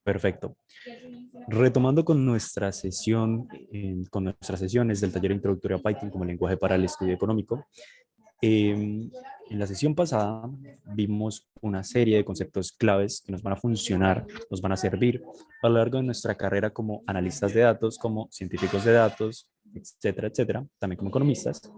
Perfecto. Retomando con nuestra sesión, con nuestras sesiones del taller introductorio a Python como lenguaje para el estudio económico, en la sesión pasada vimos una serie de conceptos claves que nos van a funcionar, nos van a servir a lo largo de nuestra carrera como analistas de datos, como científicos de datos, etcétera, etcétera, también como economistas,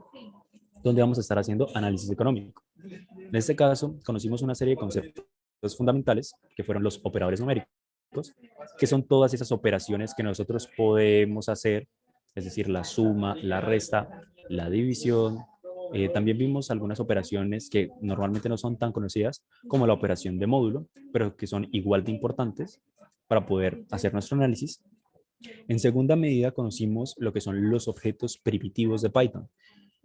donde vamos a estar haciendo análisis económico. En este caso, conocimos una serie de conceptos fundamentales que fueron los operadores numéricos, que son todas esas operaciones que nosotros podemos hacer, es decir, la suma, la resta, la división. También vimos algunas operaciones que normalmente no son tan conocidas, como la operación de módulo, pero que son igual de importantes para poder hacer nuestro análisis. En segunda medida, conocimos lo que son los objetos primitivos de Python.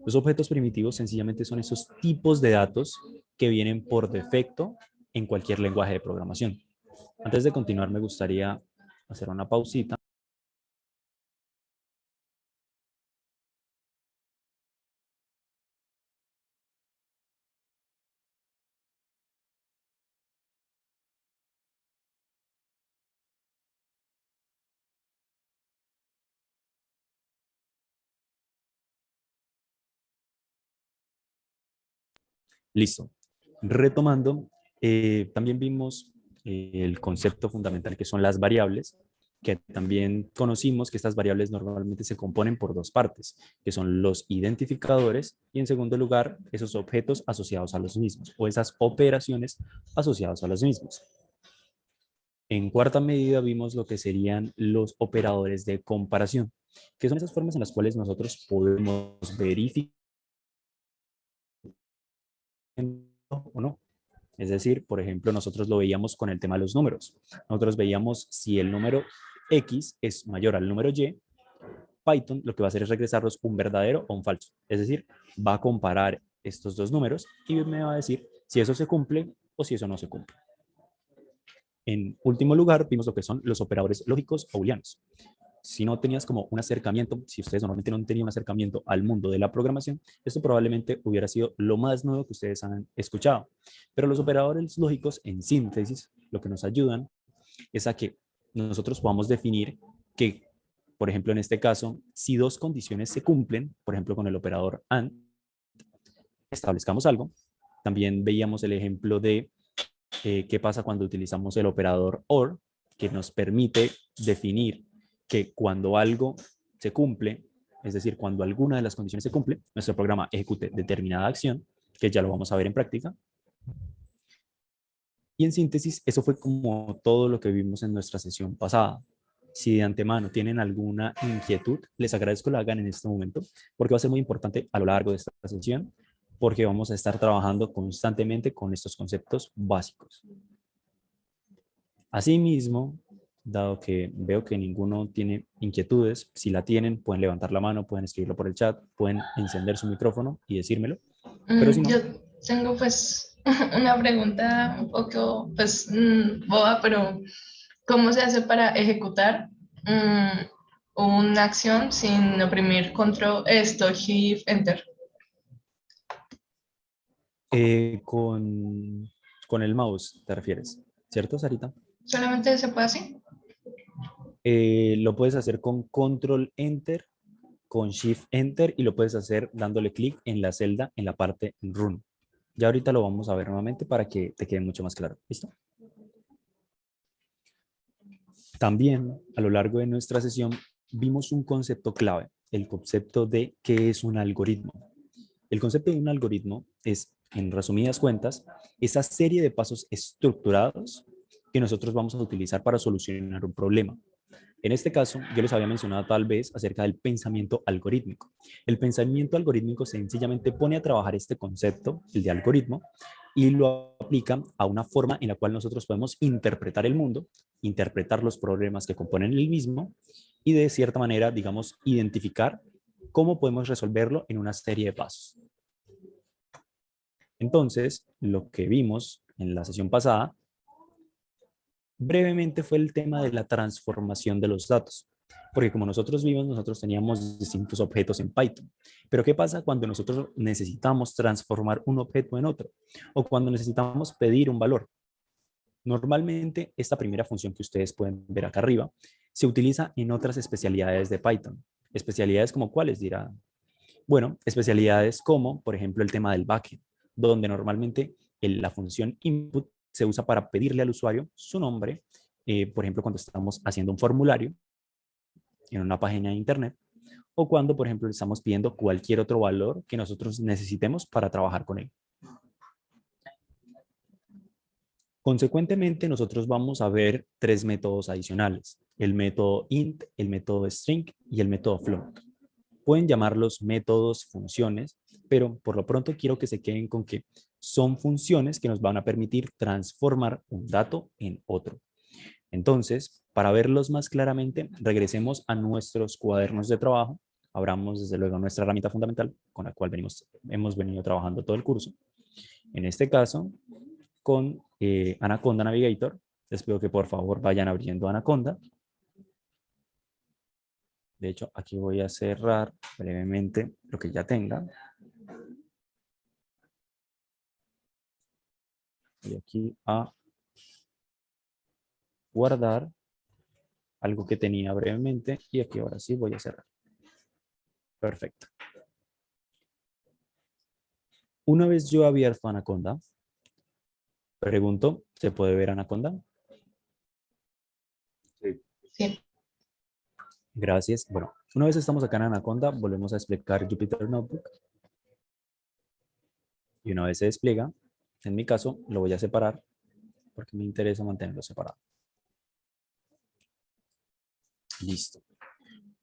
Los objetos primitivos sencillamente son esos tipos de datos que vienen por defecto en cualquier lenguaje de programación. Antes de continuar, me gustaría hacer una pausita. Listo. Retomando, también vimos el concepto fundamental que son las variables, que también conocimos que estas variables normalmente se componen por dos partes, que son los identificadores y en segundo lugar esos objetos asociados a los mismos o esas operaciones asociadas a los mismos. En cuarta medida vimos lo que serían los operadores de comparación, que son esas formas en las cuales nosotros podemos verificar o no. Es decir, por ejemplo, nosotros lo veíamos con el tema de los números. Nosotros veíamos si el número X es mayor al número Y, Python lo que va a hacer es regresarnos un verdadero o un falso. Es decir, va a comparar estos dos números y me va a decir si eso se cumple o si eso no se cumple. En último lugar, vimos lo que son los operadores lógicos o booleanos. Si no tenías como un acercamiento, si ustedes normalmente no tenían un acercamiento al mundo de la programación, esto probablemente hubiera sido lo más nuevo que ustedes han escuchado. Pero los operadores lógicos, en síntesis, lo que nos ayudan es a que nosotros podamos definir que, por ejemplo, en este caso, si dos condiciones se cumplen, por ejemplo, con el operador AND, establezcamos algo. También veíamos el ejemplo de qué pasa cuando utilizamos el operador OR, que nos permite definir que cuando algo se cumple, es decir, cuando alguna de las condiciones se cumple, nuestro programa ejecute determinada acción, que ya lo vamos a ver en práctica. Y en síntesis, eso fue como todo lo que vimos en nuestra sesión pasada. Si de antemano tienen alguna inquietud, les agradezco la hagan en este momento, porque va a ser muy importante a lo largo de esta sesión, porque vamos a estar trabajando constantemente con estos conceptos básicos. Asimismo, dado que veo que ninguno tiene inquietudes, si la tienen, pueden levantar la mano, pueden escribirlo por el chat, pueden encender su micrófono y decírmelo. Pero si no, Yo tengo pues una pregunta un poco pues boba, pero ¿cómo se hace para ejecutar una acción sin oprimir control, esto, shift, enter? con el mouse te refieres, ¿cierto, Sarita? ¿Solamente se puede así? Lo puedes hacer con control enter, con shift enter y lo puedes hacer dándole clic en la celda en la parte run. Ya ahorita lo vamos a ver nuevamente para que te quede mucho más claro. ¿Listo? También a lo largo de nuestra sesión vimos un concepto clave, el concepto de qué es un algoritmo. El concepto de un algoritmo es, en resumidas cuentas, esa serie de pasos estructurados que nosotros vamos a utilizar para solucionar un problema. En este caso, yo les había mencionado tal vez acerca del pensamiento algorítmico. El pensamiento algorítmico sencillamente pone a trabajar este concepto, el de algoritmo, y lo aplica a una forma en la cual nosotros podemos interpretar el mundo, interpretar los problemas que componen el mismo y de cierta manera, digamos, identificar cómo podemos resolverlo en una serie de pasos. Entonces, lo que vimos en la sesión pasada brevemente fue el tema de la transformación de los datos. Porque como nosotros vimos, nosotros teníamos distintos objetos en Python. Pero ¿qué pasa cuando nosotros necesitamos transformar un objeto en otro? O cuando necesitamos pedir un valor. Normalmente, esta primera función que ustedes pueden ver acá arriba se utiliza en otras especialidades de Python. ¿Especialidades como cuáles, dirá? Bueno, especialidades como, por ejemplo, el tema del backend, donde normalmente la función input se usa para pedirle al usuario su nombre, por ejemplo, cuando estamos haciendo un formulario en una página de internet, o cuando, por ejemplo, le estamos pidiendo cualquier otro valor que nosotros necesitemos para trabajar con él. Consecuentemente, nosotros vamos a ver tres métodos adicionales: el método int, el método string y el método float. Pueden llamarlos métodos, funciones, pero por lo pronto quiero que se queden con que son funciones que nos van a permitir transformar un dato en otro. Entonces, para verlos más claramente, regresemos a nuestros cuadernos de trabajo. Abramos desde luego nuestra herramienta fundamental con la cual hemos venido trabajando todo el curso. En este caso, con Anaconda Navigator. Les pido que por favor vayan abriendo Anaconda. De hecho, aquí voy a cerrar brevemente lo que ya tenga. Y aquí a guardar algo que tenía brevemente. Y aquí ahora sí voy a cerrar. Perfecto. Una vez yo abierto Anaconda, pregunto, ¿se puede ver Anaconda? Sí. Sí. Gracias. Bueno, una vez estamos acá en Anaconda, volvemos a explicar Jupyter Notebook. Y una vez se despliega, en mi caso, lo voy a separar porque me interesa mantenerlo separado. Listo.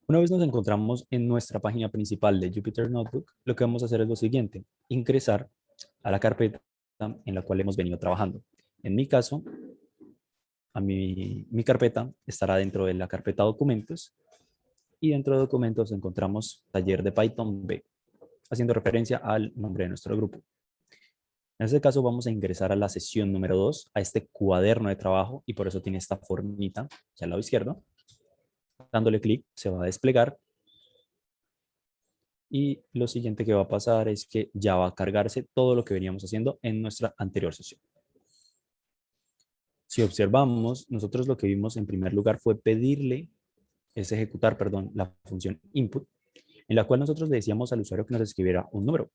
Una vez nos encontramos en nuestra página principal de Jupyter Notebook, lo que vamos a hacer es lo siguiente: ingresar a la carpeta en la cual hemos venido trabajando. En mi caso, mi carpeta estará dentro de la carpeta documentos, y dentro de documentos encontramos taller de Python B, haciendo referencia al nombre de nuestro grupo. En este caso vamos a ingresar a la sesión número 2, a este cuaderno de trabajo, y por eso tiene esta formita aquí al lado izquierdo. Dándole clic se va a desplegar, y lo siguiente que va a pasar es que ya va a cargarse todo lo que veníamos haciendo en nuestra anterior sesión. Si observamos, nosotros lo que vimos en primer lugar fue ejecutar, perdón, la función input, en la cual nosotros le decíamos al usuario que nos escribiera un número.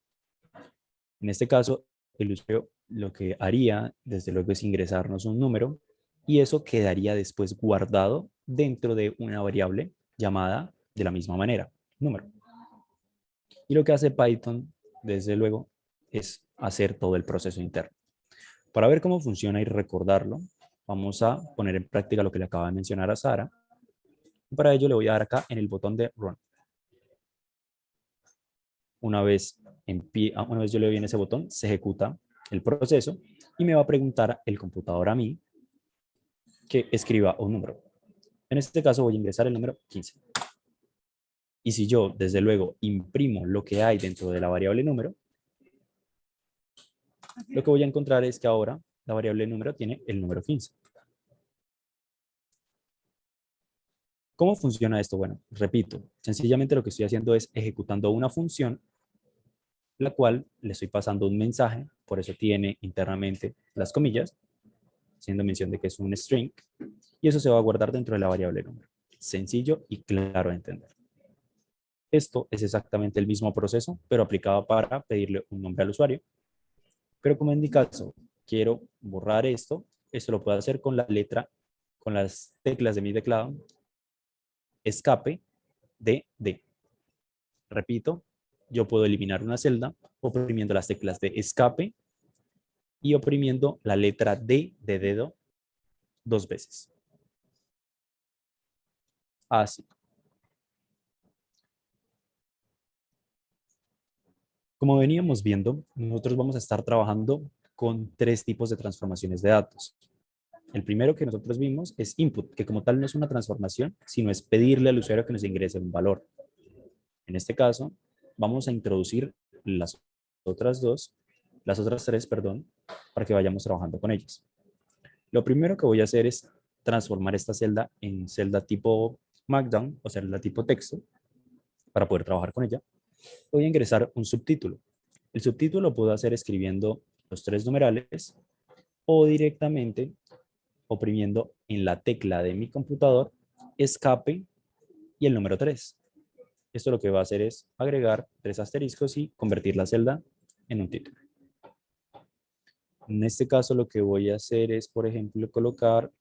En este caso, el usuario lo que haría, desde luego, es ingresarnos un número, y eso quedaría después guardado dentro de una variable llamada de la misma manera, número. Y lo que hace Python, desde luego, es hacer todo el proceso interno. Para ver cómo funciona y recordarlo, vamos a poner en práctica lo que le acaba de mencionar a Sara. Y para ello le voy a dar acá en el botón de Run. Una vez yo le doy en ese botón, se ejecuta el proceso y me va a preguntar el computador a mí que escriba un número. En este caso voy a ingresar el número 15. Y si yo, desde luego, imprimo lo que hay dentro de la variable número, lo que voy a encontrar es que ahora la variable número tiene el número 15. ¿Cómo funciona esto? Bueno, repito, sencillamente lo que estoy haciendo es ejecutando una función, la cual le estoy pasando un mensaje, por eso tiene internamente las comillas, haciendo mención de que es un string, y eso se va a guardar dentro de la variable número. Sencillo y claro de entender. Esto es exactamente el mismo proceso, pero aplicado para pedirle un nombre al usuario. Pero como en mi caso quiero borrar esto lo puedo hacer con con las teclas de mi teclado, escape de D. Repito, yo puedo eliminar una celda oprimiendo las teclas de escape y oprimiendo la letra D de dedo 2 veces. Así. Como veníamos viendo, nosotros vamos a estar trabajando con 3 tipos de transformaciones de datos. El primero que nosotros vimos es input, que como tal no es una transformación, sino es pedirle al usuario que nos ingrese un valor. En este caso, vamos a introducir las otras 3, perdón, para que vayamos trabajando con ellas. Lo primero que voy a hacer es transformar esta celda en celda tipo Markdown o celda tipo texto para poder trabajar con ella. Voy a ingresar un subtítulo. El subtítulo lo puedo hacer escribiendo los 3 numerales o directamente oprimiendo en la tecla de mi computador escape y el número 3. Esto lo que va a hacer es agregar 3 asteriscos y convertir la celda en un título. En este caso lo que voy a hacer es, por ejemplo, colocar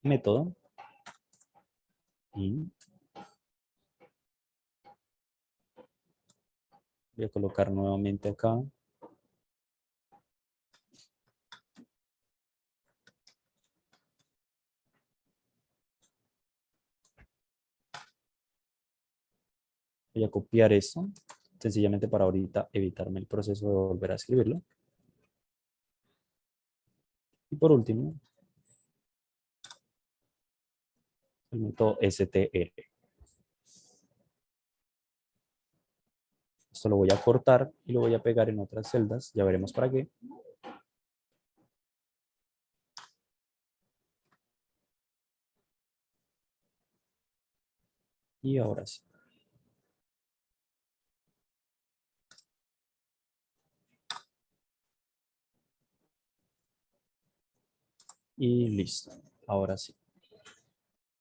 método y voy a colocar nuevamente acá voy a copiar esto, sencillamente para ahorita evitarme el proceso de volver a escribirlo. Y por último, el método str. Esto lo voy a cortar y lo voy a pegar en otras celdas, ya veremos para qué. Y ahora sí. Y listo. Ahora sí.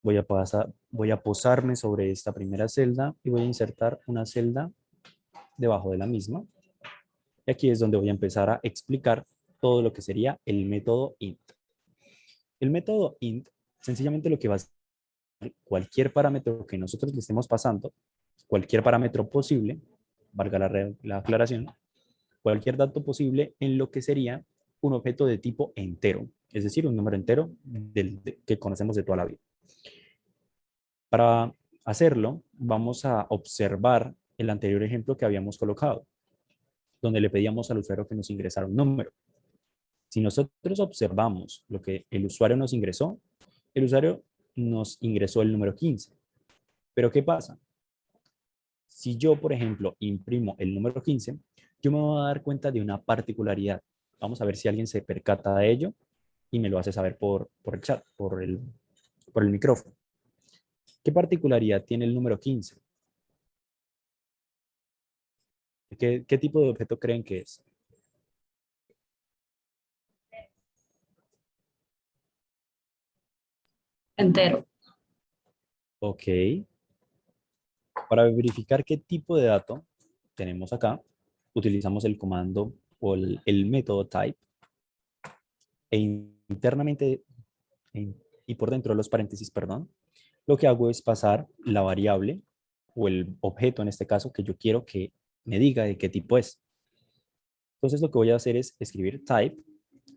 Voy a posarme sobre esta primera celda y voy a insertar una celda debajo de la misma. Y aquí es donde voy a empezar a explicar todo lo que sería el método int. El método int, sencillamente lo que va a hacer cualquier parámetro que nosotros le estemos pasando, cualquier parámetro posible, valga la aclaración, cualquier dato posible en lo que sería un objeto de tipo entero, es decir, un número entero que conocemos de toda la vida. Para hacerlo, vamos a observar el anterior ejemplo que habíamos colocado, donde le pedíamos al usuario que nos ingresara un número. Si nosotros observamos lo que el usuario nos ingresó, el usuario nos ingresó el número 15. Pero ¿qué pasa? Si yo, por ejemplo, imprimo el número 15, yo me voy a dar cuenta de una particularidad. Vamos a ver si alguien se percata de ello y me lo hace saber por el chat, por el micrófono. ¿Qué particularidad tiene el número 15? ¿Qué tipo de objeto creen que es? Entero. Ok. Para verificar qué tipo de dato tenemos acá, utilizamos el comando o el método type e internamente y por dentro de los paréntesis, perdón, lo que hago es pasar la variable o el objeto en este caso que yo quiero que me diga de qué tipo es. Entonces lo que voy a hacer es escribir type,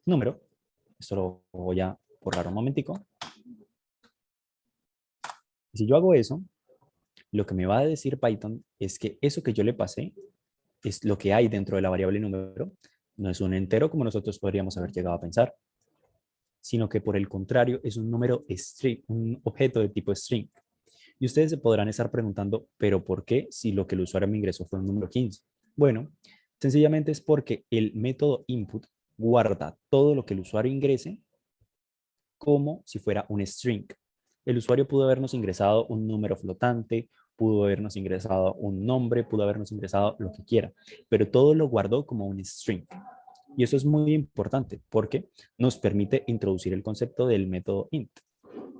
número. Esto lo voy a borrar un momentico. Y si yo hago eso, lo que me va a decir Python es que eso que yo le pasé es lo que hay dentro de la variable número. No es un entero como nosotros podríamos haber llegado a pensar, sino que por el contrario es un número string, un objeto de tipo string. Y ustedes se podrán estar preguntando, ¿pero por qué si lo que el usuario me ingresó fue un número 15? Bueno, sencillamente es porque el método input guarda todo lo que el usuario ingrese como si fuera un string. El usuario pudo habernos ingresado un número flotante, pudo habernos ingresado un nombre, pudo habernos ingresado lo que quiera, pero todo lo guardó como un string. Y eso es muy importante porque nos permite introducir el concepto del método int,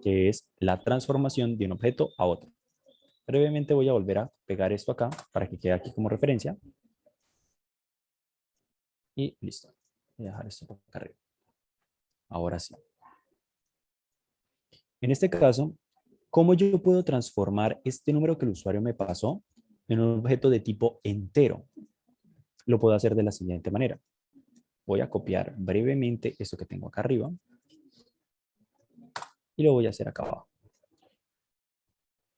que es la transformación de un objeto a otro. Brevemente voy a volver a pegar esto acá para que quede aquí como referencia. Y listo. Voy a dejar esto por acá arriba. Ahora sí. En este caso, ¿cómo yo puedo transformar este número que el usuario me pasó en un objeto de tipo entero? Lo puedo hacer de la siguiente manera. Voy a copiar brevemente esto que tengo acá arriba y lo voy a hacer acá abajo.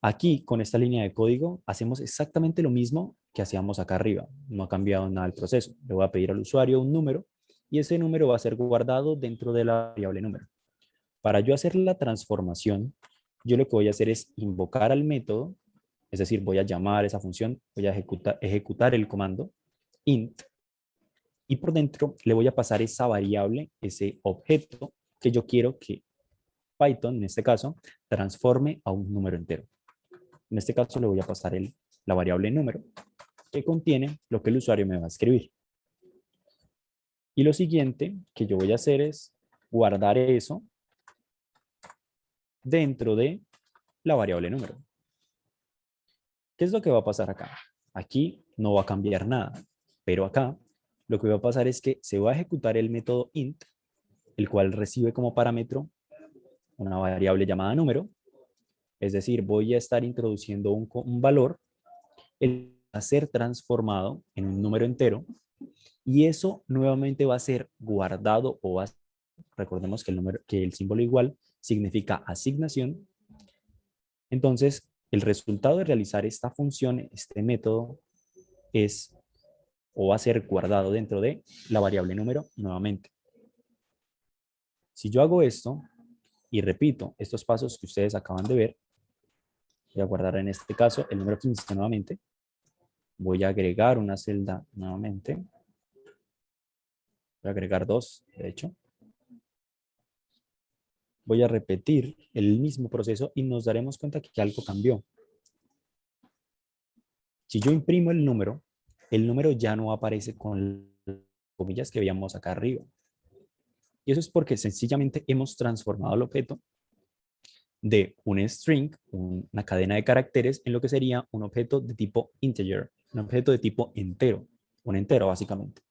Aquí, con esta línea de código, hacemos exactamente lo mismo que hacíamos acá arriba. No ha cambiado nada el proceso. Le voy a pedir al usuario un número y ese número va a ser guardado dentro de la variable número. Para yo hacer la transformación, yo lo que voy a hacer es invocar al método, es decir, voy a llamar esa función, voy a ejecutar el comando int y por dentro le voy a pasar esa variable, ese objeto que yo quiero que Python, en este caso, transforme a un número entero. En este caso le voy a pasar la variable número que contiene lo que el usuario me va a escribir. Y lo siguiente que yo voy a hacer es guardar eso dentro de la variable número. ¿Qué es lo que va a pasar acá? Aquí no va a cambiar nada, pero acá lo que va a pasar es que se va a ejecutar el método int, el cual recibe como parámetro una variable llamada número. Es decir, voy a estar introduciendo un valor, el va a ser transformado en un número entero y eso nuevamente va a ser guardado o va a, recordemos que el símbolo igual significa asignación. Entonces, el resultado de realizar esta función, este método, es o va a ser guardado dentro de la variable número nuevamente. Si yo hago esto y repito estos pasos que ustedes acaban de ver, voy a guardar en este caso el número 15 nuevamente. Voy a agregar una celda nuevamente. Voy a agregar dos, de hecho. Voy a repetir el mismo proceso y nos daremos cuenta que algo cambió. Si yo imprimo el número ya no aparece con las comillas que veíamos acá arriba. Y eso es porque sencillamente hemos transformado el objeto de un string, una cadena de caracteres, en lo que sería un objeto de tipo integer, un objeto de tipo entero, un entero básicamente.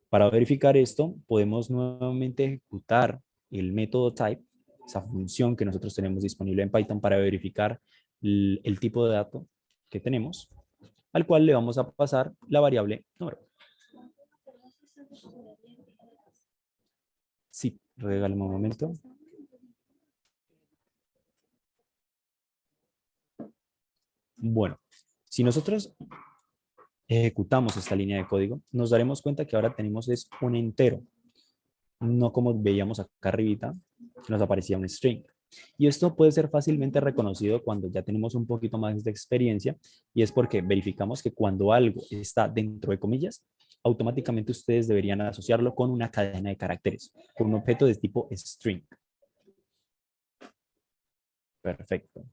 Para verificar esto, podemos nuevamente ejecutar el método type, esa función que nosotros tenemos disponible en Python para verificar el tipo de dato que tenemos, al cual le vamos a pasar la variable número. Sí, regálame un momento. Bueno, si nosotros ejecutamos esta línea de código, nos daremos cuenta que ahora tenemos es un entero, no como veíamos acá arribita, que nos aparecía un string. Y esto puede ser fácilmente reconocido cuando ya tenemos un poquito más de experiencia, y es porque verificamos que cuando algo está dentro de comillas, automáticamente ustedes deberían asociarlo con una cadena de caracteres, con un objeto de tipo string. Perfecto.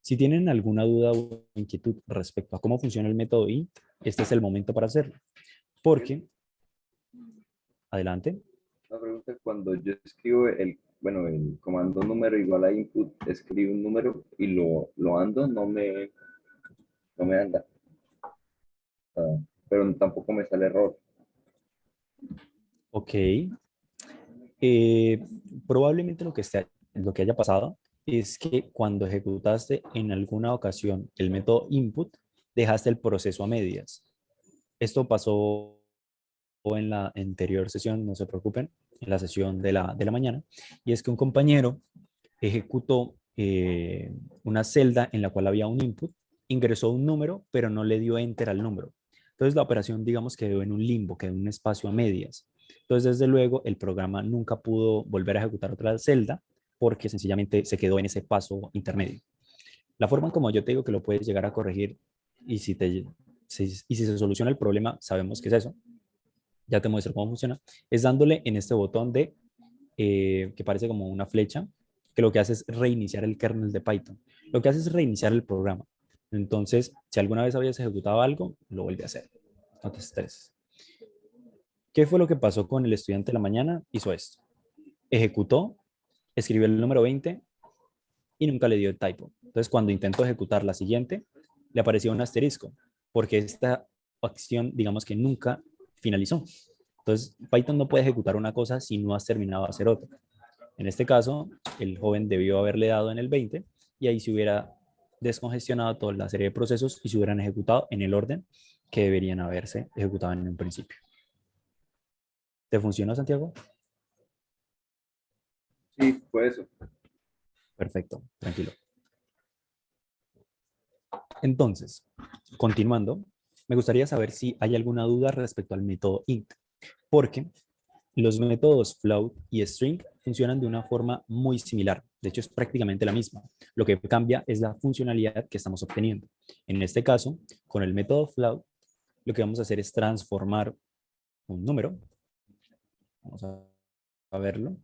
Si tienen alguna duda o inquietud respecto a cómo funciona el método int, este es el momento para hacerlo. Porque, adelante. Una pregunta, cuando yo escribo el comando número igual a input, escribo un número y lo ando, no me anda. Pero tampoco me sale error. Ok. Probablemente lo que haya pasado es que cuando ejecutaste en alguna ocasión el método input, dejaste el proceso a medias. Esto pasó en la anterior sesión, no se preocupen, en la sesión de la mañana, y es que un compañero ejecutó una celda en la cual había un input, ingresó un número, pero no le dio enter al número. Entonces la operación, digamos, quedó en un limbo, quedó en un espacio a medias. Entonces, desde luego, el programa nunca pudo volver a ejecutar otra celda porque sencillamente se quedó en ese paso intermedio. La forma en como yo te digo que lo puedes llegar a corregir y si se soluciona el problema, sabemos que es eso, ya te muestro cómo funciona, es dándole en este botón que parece como una flecha, que lo que hace es reiniciar el kernel de Python. Lo que hace es reiniciar el programa. Entonces, si alguna vez habías ejecutado algo, lo vuelve a hacer. No te estreses. ¿Qué fue lo que pasó con el estudiante de la mañana? Hizo esto. Ejecutó, escribió el número 20 y nunca le dio el typo. Entonces, cuando intentó ejecutar la siguiente, le apareció un asterisco, porque esta acción, digamos que nunca finalizó. Entonces, Python no puede ejecutar una cosa si no has terminado de hacer otra. En este caso, el joven debió haberle dado en el 20 y ahí se hubiera descongestionado toda la serie de procesos y se hubieran ejecutado en el orden que deberían haberse ejecutado en un principio. ¿Te funcionó, Santiago? Sí, fue eso. Perfecto, tranquilo. Entonces, continuando, me gustaría saber si hay alguna duda respecto al método int, porque los métodos float y string funcionan de una forma muy similar. De hecho, es prácticamente la misma. Lo que cambia es la funcionalidad que estamos obteniendo. En este caso, con el método float, lo que vamos a hacer es transformar un número. Vamos a verlo.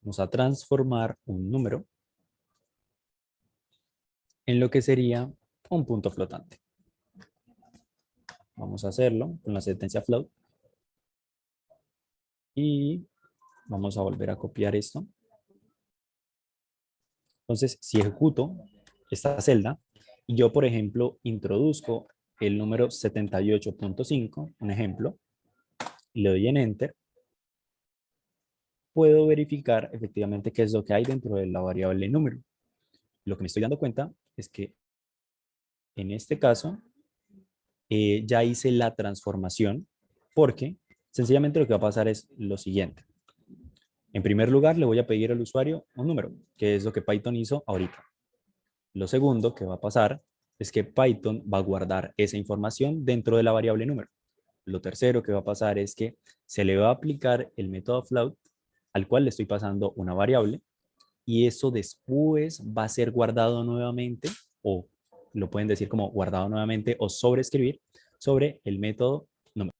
Vamos a transformar un número en lo que sería un punto flotante. Vamos a hacerlo con la sentencia float. Y vamos a volver a copiar esto. Entonces, si ejecuto esta celda y yo, por ejemplo, introduzco el número 78.5, un ejemplo, y le doy en Enter, puedo verificar efectivamente qué es lo que hay dentro de la variable número. Lo que me estoy dando cuenta es que en este caso ya hice la transformación porque sencillamente lo que va a pasar es lo siguiente. En primer lugar, le voy a pedir al usuario un número, que es lo que Python hizo ahorita. Lo segundo que va a pasar es que Python va a guardar esa información dentro de la variable número. Lo tercero que va a pasar es que se le va a aplicar el método float al cual le estoy pasando una variable y eso después va a ser guardado nuevamente o lo pueden decir como guardado nuevamente o sobreescribir sobre el método número.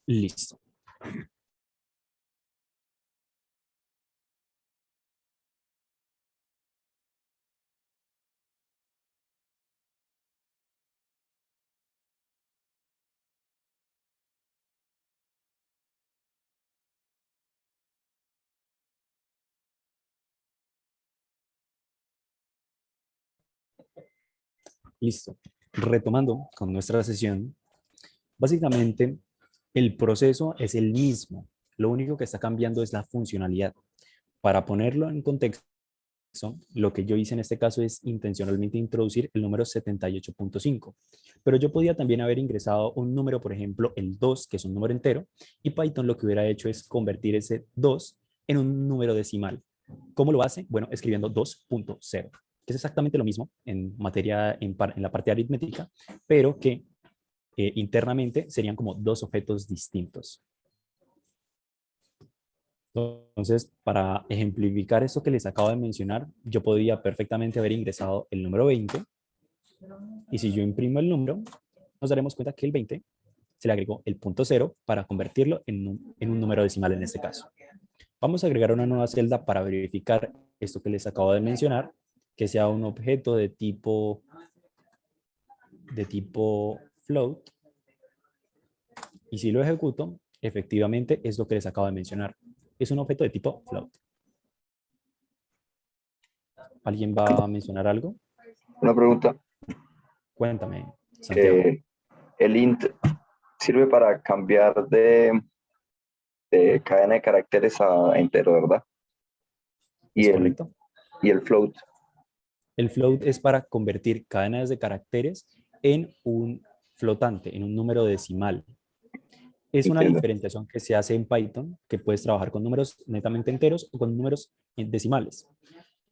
Listo. Listo. Retomando con nuestra sesión, básicamente el proceso es el mismo. Lo único que está cambiando es la funcionalidad. Para ponerlo en contexto, lo que yo hice en este caso es intencionalmente introducir el número 78.5, pero yo podía también haber ingresado un número, por ejemplo, el 2, que es un número entero, y Python lo que hubiera hecho es convertir ese 2 en un número decimal. ¿Cómo lo hace? Bueno, escribiendo 2.0, que es exactamente lo mismo en materia, en la parte aritmética, pero que internamente serían como dos objetos distintos. Entonces, para ejemplificar esto que les acabo de mencionar, yo podría perfectamente haber ingresado el número 20 y si yo imprimo el número, nos daremos cuenta que el 20 se le agregó el punto 0 para convertirlo en un número decimal en este caso. Vamos a agregar una nueva celda para verificar esto que les acabo de mencionar, que sea un objeto de tipo float. Y si lo ejecuto, efectivamente es lo que les acabo de mencionar. Es un objeto de tipo float. ¿Alguien va a mencionar algo? Una pregunta. Cuéntame, Santiago. El int sirve para cambiar de cadena de caracteres a entero, ¿verdad? ¿Es Y correcto? el float. El float es para convertir cadenas de caracteres en un flotante, en un número decimal. Es una Entiendo. diferenciación que se hace en Python, que puedes trabajar con números netamente enteros o con números decimales.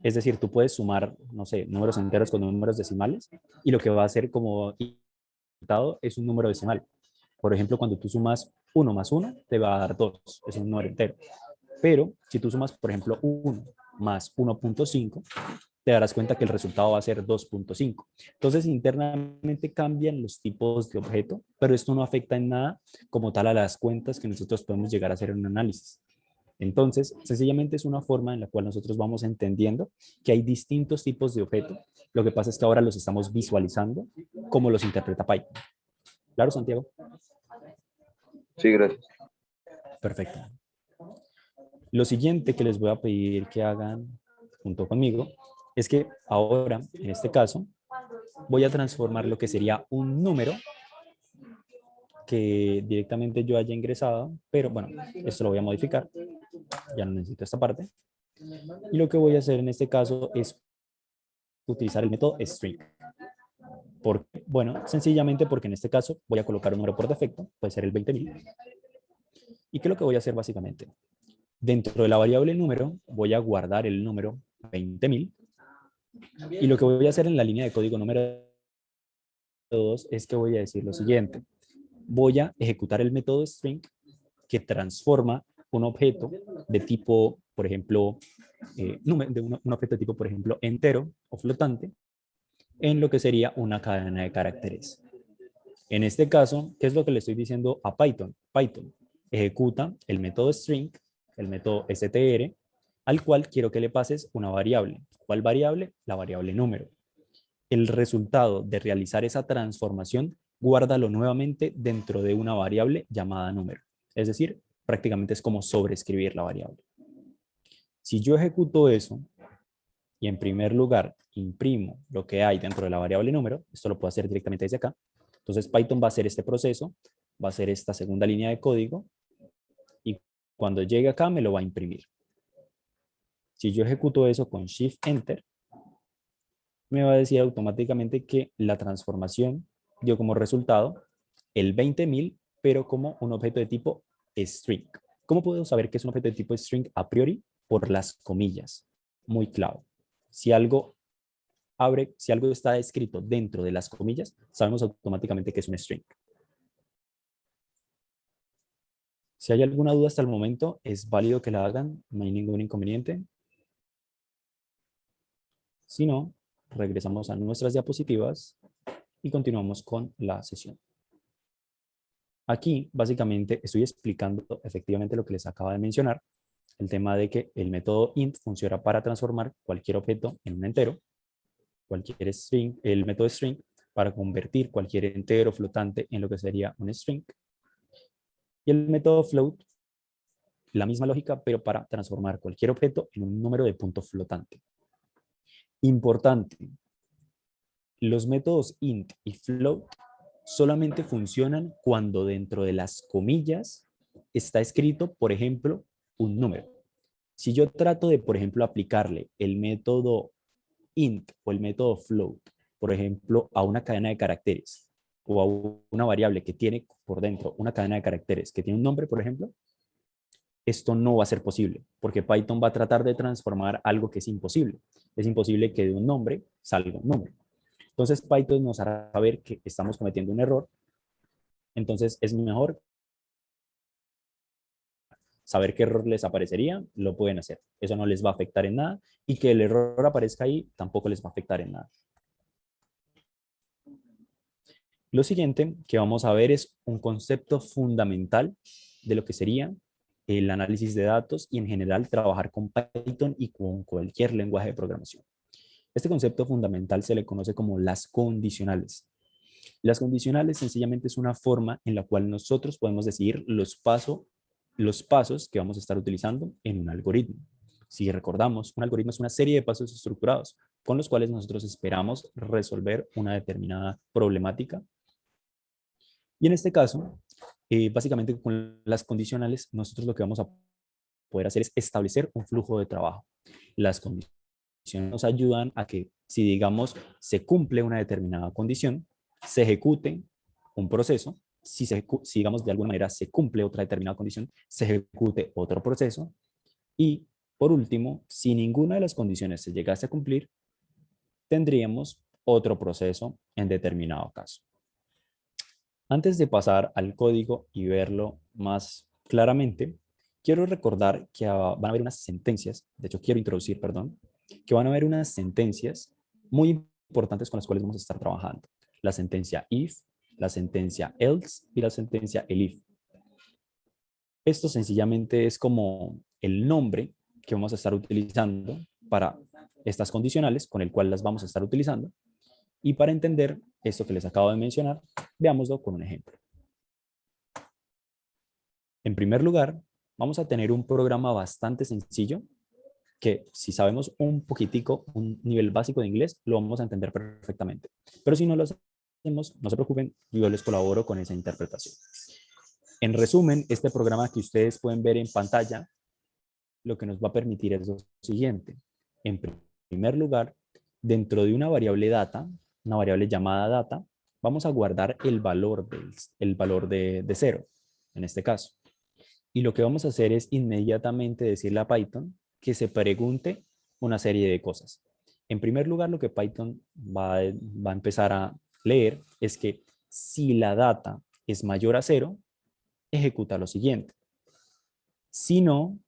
Es decir, tú puedes sumar, no sé, números enteros con números decimales y lo que va a hacer como resultado es un número decimal. Por ejemplo, cuando tú sumas 1 más 1, te va a dar 2, es un número entero. Pero si tú sumas, por ejemplo, 1 más 1.5, te darás cuenta que el resultado va a ser 2.5. Entonces, internamente cambian los tipos de objeto, pero esto no afecta en nada como tal a las cuentas que nosotros podemos llegar a hacer en un análisis. Entonces, sencillamente es una forma en la cual nosotros vamos entendiendo que hay distintos tipos de objetos. Lo que pasa es que ahora los estamos visualizando como los interpreta Python. ¿Claro, Santiago? Sí, gracias. Perfecto. Lo siguiente que les voy a pedir que hagan junto conmigo es que ahora, en este caso, voy a transformar lo que sería un número que directamente yo haya ingresado, pero bueno, esto lo voy a modificar, ya no necesito esta parte. Y lo que voy a hacer en este caso es utilizar el método string. Bueno, sencillamente porque en este caso voy a colocar un número por defecto, puede ser el 20.000. ¿Y qué es lo que voy a hacer básicamente? Dentro de la variable número voy a guardar el número 20.000 y lo que voy a hacer en la línea de código número 2 es que voy a decir lo siguiente. Voy a ejecutar el método string que transforma un objeto de tipo, por ejemplo, un objeto de tipo, por ejemplo, entero o flotante en lo que sería una cadena de caracteres. En este caso, ¿qué es lo que le estoy diciendo a Python? Python, ejecuta el método string, el método str, al cual quiero que le pases una variable. ¿Cuál variable? La variable número. El resultado de realizar esa transformación, guárdalo nuevamente dentro de una variable llamada número. Es decir, prácticamente es como sobreescribir la variable. Si yo ejecuto eso y en primer lugar imprimo lo que hay dentro de la variable número, esto lo puedo hacer directamente desde acá, entonces Python va a hacer este proceso, va a hacer esta segunda línea de código y cuando llegue acá me lo va a imprimir. Si yo ejecuto eso con Shift Enter, me va a decir automáticamente que la transformación dio como resultado el 20.000, pero como un objeto de tipo string. ¿Cómo puedo saber que es un objeto de tipo string a priori? Por las comillas. Muy clave. Si algo está escrito dentro de las comillas, sabemos automáticamente que es un string. Si hay alguna duda hasta el momento, es válido que la hagan, no hay ningún inconveniente. Si no, regresamos a nuestras diapositivas y continuamos con la sesión. Aquí, básicamente, estoy explicando efectivamente lo que les acabo de mencionar, el tema de que el método int funciona para transformar cualquier objeto en un entero, cualquier string, el método string para convertir cualquier entero flotante en lo que sería un string, y el método float, la misma lógica, pero para transformar cualquier objeto en un número de punto flotante. Importante, los métodos int y float solamente funcionan cuando dentro de las comillas está escrito, por ejemplo, un número. Si yo trato de, por ejemplo, aplicarle el método int o el método float, por ejemplo, a una cadena de caracteres o a una variable que tiene por dentro una cadena de caracteres que tiene un nombre, por ejemplo, esto no va a ser posible, porque Python va a tratar de transformar algo que es imposible. Es imposible que de un nombre salga un número. Entonces Python nos hará saber que estamos cometiendo un error. Entonces es mejor saber qué error les aparecería, lo pueden hacer. Eso no les va a afectar en nada y que el error aparezca ahí tampoco les va a afectar en nada. Lo siguiente que vamos a ver es un concepto fundamental de lo que sería el análisis de datos y en general trabajar con Python y con cualquier lenguaje de programación. Este concepto fundamental se le conoce como las condicionales. Las condicionales sencillamente es una forma en la cual nosotros podemos decidir los pasos que vamos a estar utilizando en un algoritmo. Si recordamos, un algoritmo es una serie de pasos estructurados con los cuales nosotros esperamos resolver una determinada problemática. Y en este caso, básicamente con las condicionales, nosotros lo que vamos a poder hacer es establecer un flujo de trabajo. Las condiciones nos ayudan a que, si digamos, se cumple una determinada condición, se ejecute un proceso. Si digamos, de alguna manera se cumple otra determinada condición, se ejecute otro proceso. Y, por último, si ninguna de las condiciones se llegase a cumplir, tendríamos otro proceso en determinado caso. Antes de pasar al código y verlo más claramente, quiero recordar que van a haber unas sentencias, de hecho quiero introducir, perdón, que van a haber unas sentencias muy importantes con las cuales vamos a estar trabajando. La sentencia if, la sentencia else y la sentencia elif. Esto sencillamente es como el nombre que vamos a estar utilizando para estas condicionales con el cual las vamos a estar utilizando. Y para entender esto que les acabo de mencionar, veámoslo con un ejemplo. En primer lugar, vamos a tener un programa bastante sencillo que si sabemos un poquitico, un nivel básico de inglés, lo vamos a entender perfectamente. Pero si no lo hacemos, no se preocupen, yo les colaboro con esa interpretación. En resumen, este programa que ustedes pueden ver en pantalla, lo que nos va a permitir es lo siguiente. En primer lugar, dentro de una variable data, una variable llamada data, vamos a guardar el valor de 0, en este caso. Y lo que vamos a hacer es inmediatamente decirle a Python que se pregunte una serie de cosas. En primer lugar, lo que Python va a empezar a leer es que si la data es mayor a 0, ejecuta lo siguiente. Si no,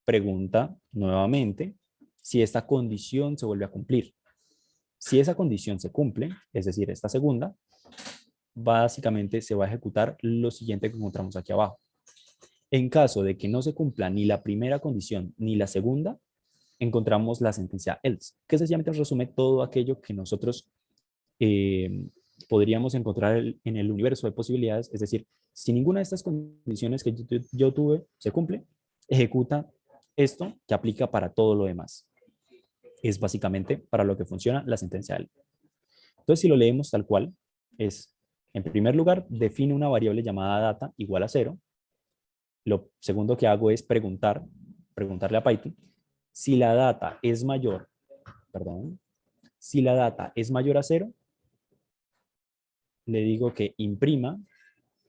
pregunta nuevamente si esta condición se vuelve a cumplir. Si esa condición se cumple, es decir, esta segunda, básicamente se va a ejecutar lo siguiente que encontramos aquí abajo. En caso de que no se cumpla ni la primera condición ni la segunda, encontramos la sentencia else, que sencillamente resume todo aquello que nosotros eh, podríamos encontrar en el universo de posibilidades. Es decir, si ninguna de estas condiciones que yo tuve se cumple, ejecuta esto que aplica para todo lo demás. Es básicamente para lo que funciona la sentencia else. Entonces, si lo leemos tal cual, es, en primer lugar, define una variable llamada data igual a 0. Lo segundo que hago es preguntarle a Python si la data es mayor, si la data es mayor a 0, le digo que imprima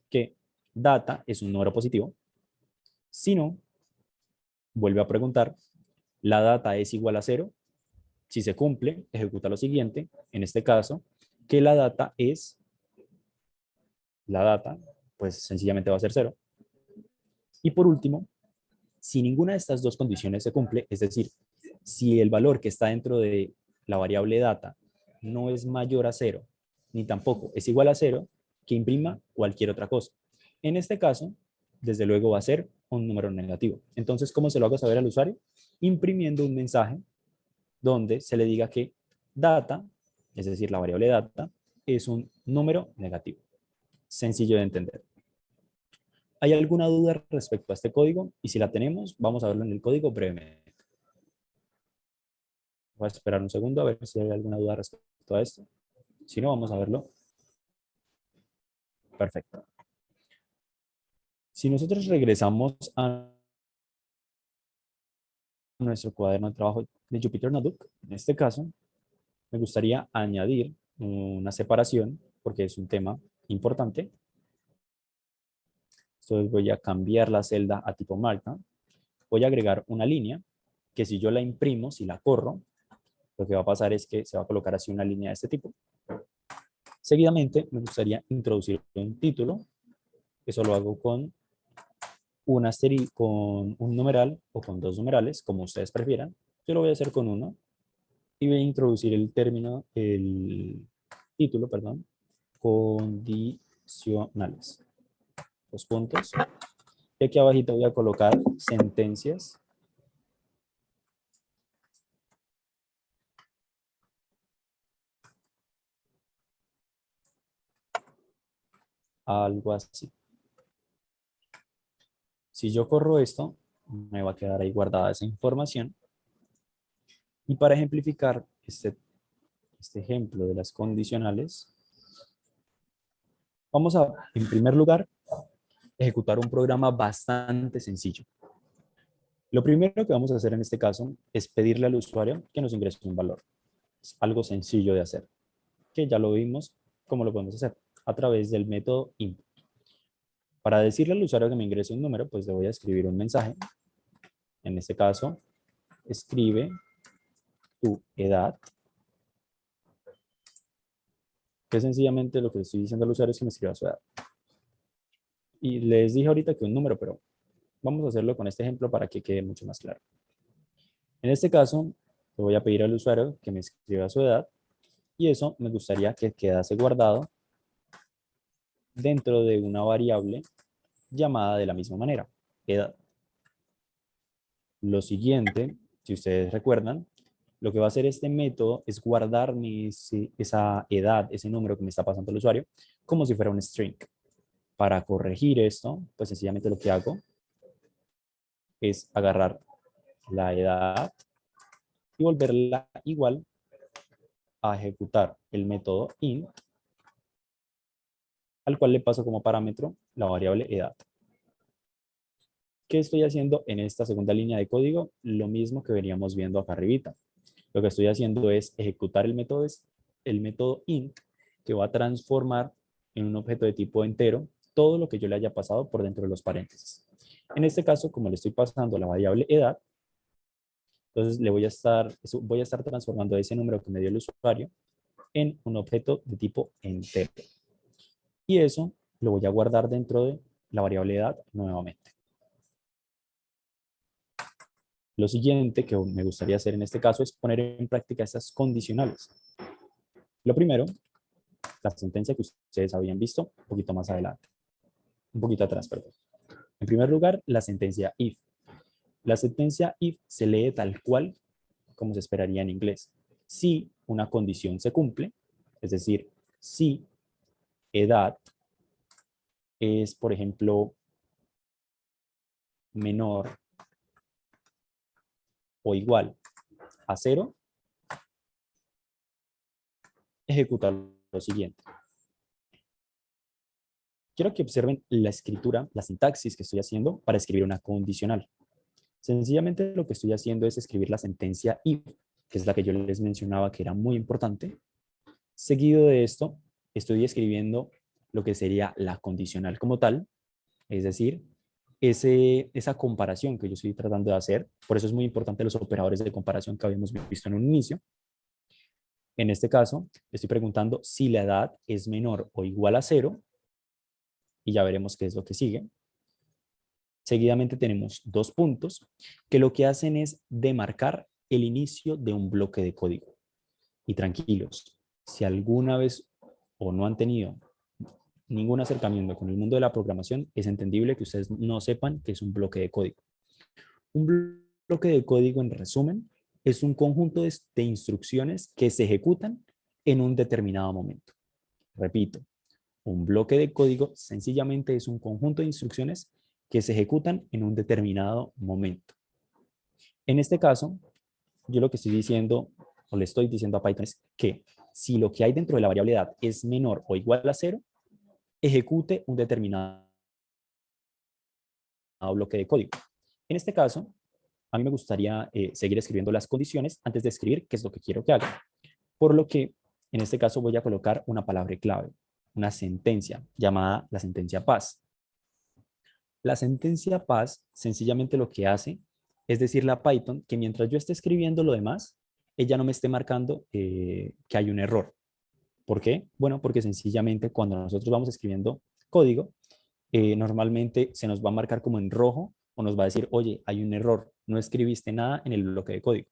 que data es un número positivo. Si no, vuelve a preguntar, la data es igual a 0. Si se cumple, ejecuta lo siguiente, en este caso, que la data, pues sencillamente va a ser 0. Y por último, si ninguna de estas dos condiciones se cumple, es decir, si el valor que está dentro de la variable data no es mayor a 0, ni tampoco es igual a 0, que imprima cualquier otra cosa. En este caso, desde luego va a ser un número negativo. Entonces, ¿cómo se lo hago saber al usuario? Imprimiendo un mensaje donde se le diga que data, es decir, la variable data, es un número negativo. Sencillo de entender. ¿Hay alguna duda respecto a este código? Y si la tenemos, vamos a verlo en el código brevemente. Voy a esperar un segundo a ver si hay alguna duda respecto a esto. Si no, vamos a verlo. Perfecto. Si nosotros regresamos a nuestro cuaderno de trabajo de Jupyter Notebook, en este caso, me gustaría añadir una separación, porque es un tema importante. Entonces voy a cambiar la celda a tipo marca. Voy a agregar una línea que si yo la imprimo, si la corro, lo que va a pasar es que se va a colocar así una línea de este tipo. Seguidamente me gustaría introducir un título. Eso lo hago con con un numeral o con dos numerales, como ustedes prefieran. Yo lo voy a hacer con uno y voy a introducir el título, perdón, condicionales. Los puntos. Y aquí abajito voy a colocar sentencias. Algo así. Si yo corro esto, me va a quedar ahí guardada esa información. Y para ejemplificar este ejemplo de las condicionales, vamos a, en primer lugar, ejecutar un programa bastante sencillo. Lo primero que vamos a hacer en este caso es pedirle al usuario que nos ingrese un valor. Es algo sencillo de hacer, que ya lo vimos cómo lo podemos hacer a través del método input. Para decirle al usuario que me ingrese un número, pues le voy a escribir un mensaje. En este caso, escribe tu edad, que sencillamente lo que le estoy diciendo al usuario es que me escriba su edad. Y les dije ahorita que un número, pero vamos a hacerlo con este ejemplo para que quede mucho más claro. En este caso, le voy a pedir al usuario que me escriba su edad y eso me gustaría que quedase guardado dentro de una variable llamada de la misma manera, edad. Lo siguiente, si ustedes recuerdan, lo que va a hacer este método es guardarme esa edad, ese número que me está pasando el usuario, como si fuera un string. Para corregir esto, pues sencillamente lo que hago es agarrar la edad y volverla igual a ejecutar el método int, al cual le paso como parámetro la variable edad. ¿Qué estoy haciendo en esta segunda línea de código? Lo mismo que veníamos viendo acá arribita. Lo que estoy haciendo es ejecutar el método int, que va a transformar en un objeto de tipo entero todo lo que yo le haya pasado por dentro de los paréntesis. En este caso, como le estoy pasando la variable edad, entonces voy a estar transformando ese número que me dio el usuario en un objeto de tipo entero. Y eso lo voy a guardar dentro de la variable edad nuevamente. Lo siguiente que me gustaría hacer en este caso es poner en práctica estas condicionales. Lo primero, la sentencia que ustedes habían visto un poquito más adelante. Un poquito atrás, perdón. En primer lugar, la sentencia if. La sentencia if se lee tal cual como se esperaría en inglés. Si una condición se cumple, es decir, si edad es, por ejemplo, menor o igual a 0, ejecutar lo siguiente. Quiero que observen la escritura, la sintaxis que estoy haciendo para escribir una condicional. Sencillamente lo que estoy haciendo es escribir la sentencia if, que es la que yo les mencionaba que era muy importante. Seguido de esto, estoy escribiendo lo que sería la condicional como tal, es decir, esa comparación que yo estoy tratando de hacer. Por eso es muy importante los operadores de comparación que habíamos visto en un inicio. En este caso, estoy preguntando si la edad es menor o igual a 0, y ya veremos qué es lo que sigue. Seguidamente tenemos dos puntos que lo que hacen es demarcar el inicio de un bloque de código. Y tranquilos, si alguna vez o no han tenido ningún acercamiento con el mundo de la programación, es entendible que ustedes no sepan qué es un bloque de código. Un bloque de código, en resumen, es un conjunto de instrucciones que se ejecutan en un determinado momento. Repito, un bloque de código sencillamente es un conjunto de instrucciones que se ejecutan en un determinado momento. En este caso, yo lo que estoy diciendo, o le estoy diciendo a Python, es que si lo que hay dentro de la variable edad es menor o igual a 0, ejecute un determinado bloque de código. En este caso, a mí me gustaría seguir escribiendo las condiciones antes de escribir qué es lo que quiero que haga. Por lo que, en este caso, voy a colocar una palabra clave, una sentencia llamada la sentencia pass. La sentencia pass sencillamente lo que hace es decirle a Python que mientras yo esté escribiendo lo demás, ella no me esté marcando que hay un error. ¿Por qué? Bueno, porque sencillamente cuando nosotros vamos escribiendo código, normalmente se nos va a marcar como en rojo o nos va a decir, oye, hay un error, no escribiste nada en el bloque de código.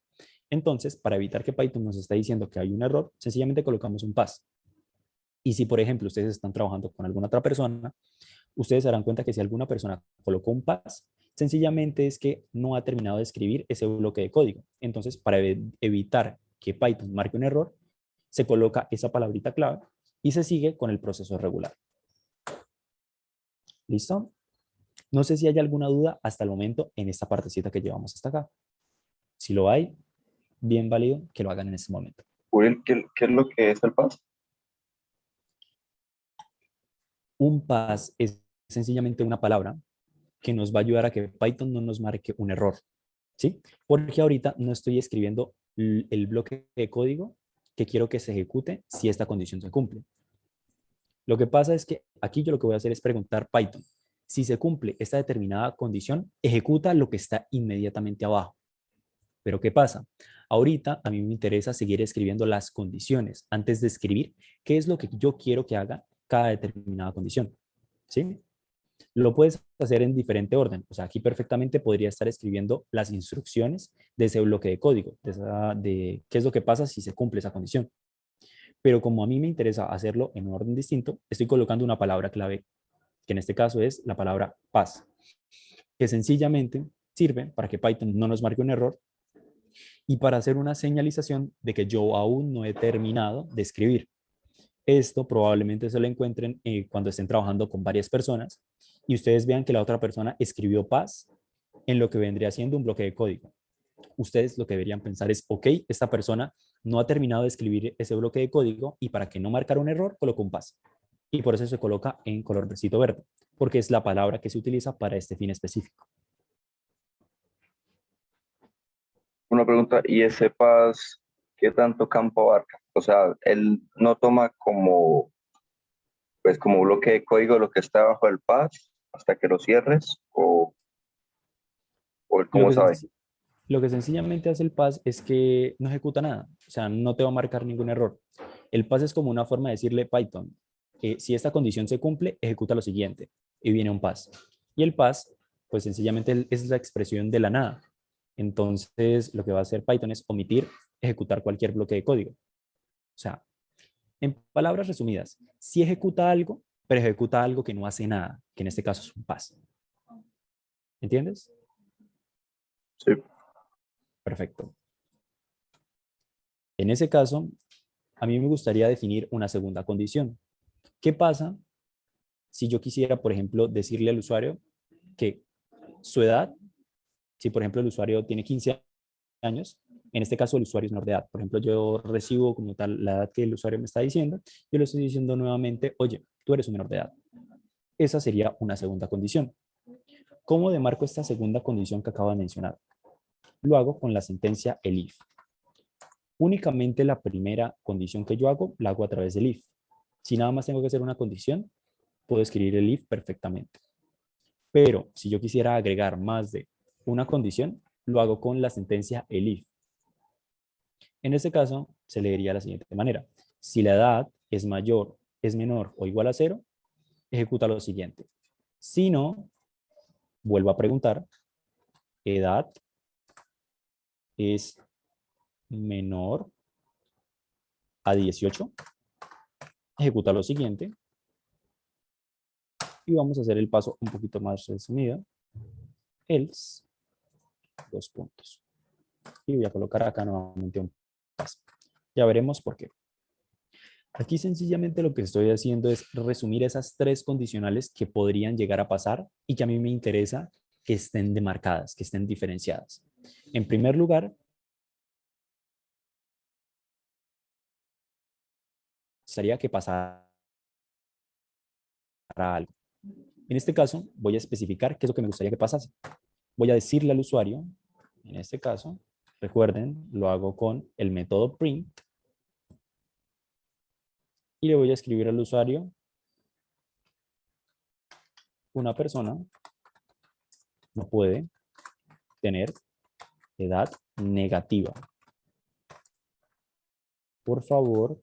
Entonces, para evitar que Python nos esté diciendo que hay un error, sencillamente colocamos un pass. Y si, por ejemplo, ustedes están trabajando con alguna otra persona, ustedes se darán cuenta que si alguna persona colocó un pass, sencillamente es que no ha terminado de escribir ese bloque de código. Entonces, para evitar que Python marque un error, se coloca esa palabrita clave y se sigue con el proceso regular. ¿Listo? No sé si hay alguna duda hasta el momento en esta partecita que llevamos hasta acá. Si lo hay, bien válido que lo hagan en este momento. Uriel, ¿qué es lo que es el pass? Un pass es sencillamente una palabra que nos va a ayudar a que Python no nos marque un error, ¿sí? Porque ahorita no estoy escribiendo el bloque de código que quiero que se ejecute si esta condición se cumple. Lo que pasa es que aquí yo lo que voy a hacer es preguntar Python, si se cumple esta determinada condición, ejecuta lo que está inmediatamente abajo. Pero ¿qué pasa? Ahorita a mí me interesa seguir escribiendo las condiciones antes de escribir qué es lo que yo quiero que haga cada determinada condición, ¿sí? Lo puedes hacer en diferente orden. O sea, aquí perfectamente podría estar escribiendo las instrucciones de ese bloque de código, de qué es lo que pasa si se cumple esa condición. Pero como a mí me interesa hacerlo en un orden distinto, estoy colocando una palabra clave, que en este caso es la palabra pass, que sencillamente sirve para que Python no nos marque un error y para hacer una señalización de que yo aún no he terminado de escribir. Esto probablemente se lo encuentren cuando estén trabajando con varias personas y ustedes vean que la otra persona escribió pass en lo que vendría siendo un bloque de código. Ustedes lo que deberían pensar es, ok, esta persona no ha terminado de escribir ese bloque de código y para que no marcara un error, colocó un pass. Y por eso se coloca en color verde, porque es la palabra que se utiliza para este fin específico. Una pregunta, ¿y ese pass qué tanto campo abarca? O sea, él no toma como, pues como bloque de código lo que está abajo del pass hasta que lo cierres o él Lo cómo que, sabe. lo que sencillamente hace el pass es que no ejecuta nada, o sea, no te va a marcar ningún error. El pass es como una forma de decirle Python, si esta condición se cumple, ejecuta lo siguiente, y viene un pass. Y el pass, pues sencillamente es la expresión de la nada. Entonces, lo que va a hacer Python es omitir ejecutar cualquier bloque de código. O sea, en palabras resumidas, si ejecuta algo, pero ejecuta algo que no hace nada, que en este caso es un pass. ¿Entiendes? Sí. Perfecto. En ese caso, a mí me gustaría definir una segunda condición. ¿Qué pasa si yo quisiera, por ejemplo, decirle al usuario que su edad, si por ejemplo el usuario tiene 15 años, en este caso el usuario es menor de edad. Por ejemplo, yo recibo como tal la edad que el usuario me está diciendo, yo le estoy diciendo nuevamente, oye, tú eres un menor de edad. Esa sería una segunda condición. ¿Cómo demarco esta segunda condición que acabo de mencionar? Lo hago con la sentencia elif. Únicamente la primera condición que yo hago, la hago a través del if. Si nada más tengo que hacer una condición, puedo escribir el if perfectamente. Pero si yo quisiera agregar más de una condición, lo hago con la sentencia elif. En este caso, se leería de la siguiente manera. Si la edad es mayor, es menor o igual a 0, ejecuta lo siguiente. Si no, vuelvo a preguntar, edad es menor a 18, ejecuta lo siguiente. Y vamos a hacer el paso un poquito más resumido. Else, dos puntos. Y voy a colocar acá nuevamente un paso. Ya veremos por qué. Aquí sencillamente lo que estoy haciendo es resumir esas tres condicionales que podrían llegar a pasar y que a mí me interesa que estén demarcadas, que estén diferenciadas. En primer lugar, sería que pasara algo. En este caso, voy a especificar qué es lo que me gustaría que pasase. Voy a decirle al usuario, en este caso, recuerden, lo hago con el método print, y le voy a escribir al usuario, una persona no puede tener edad negativa. Por favor,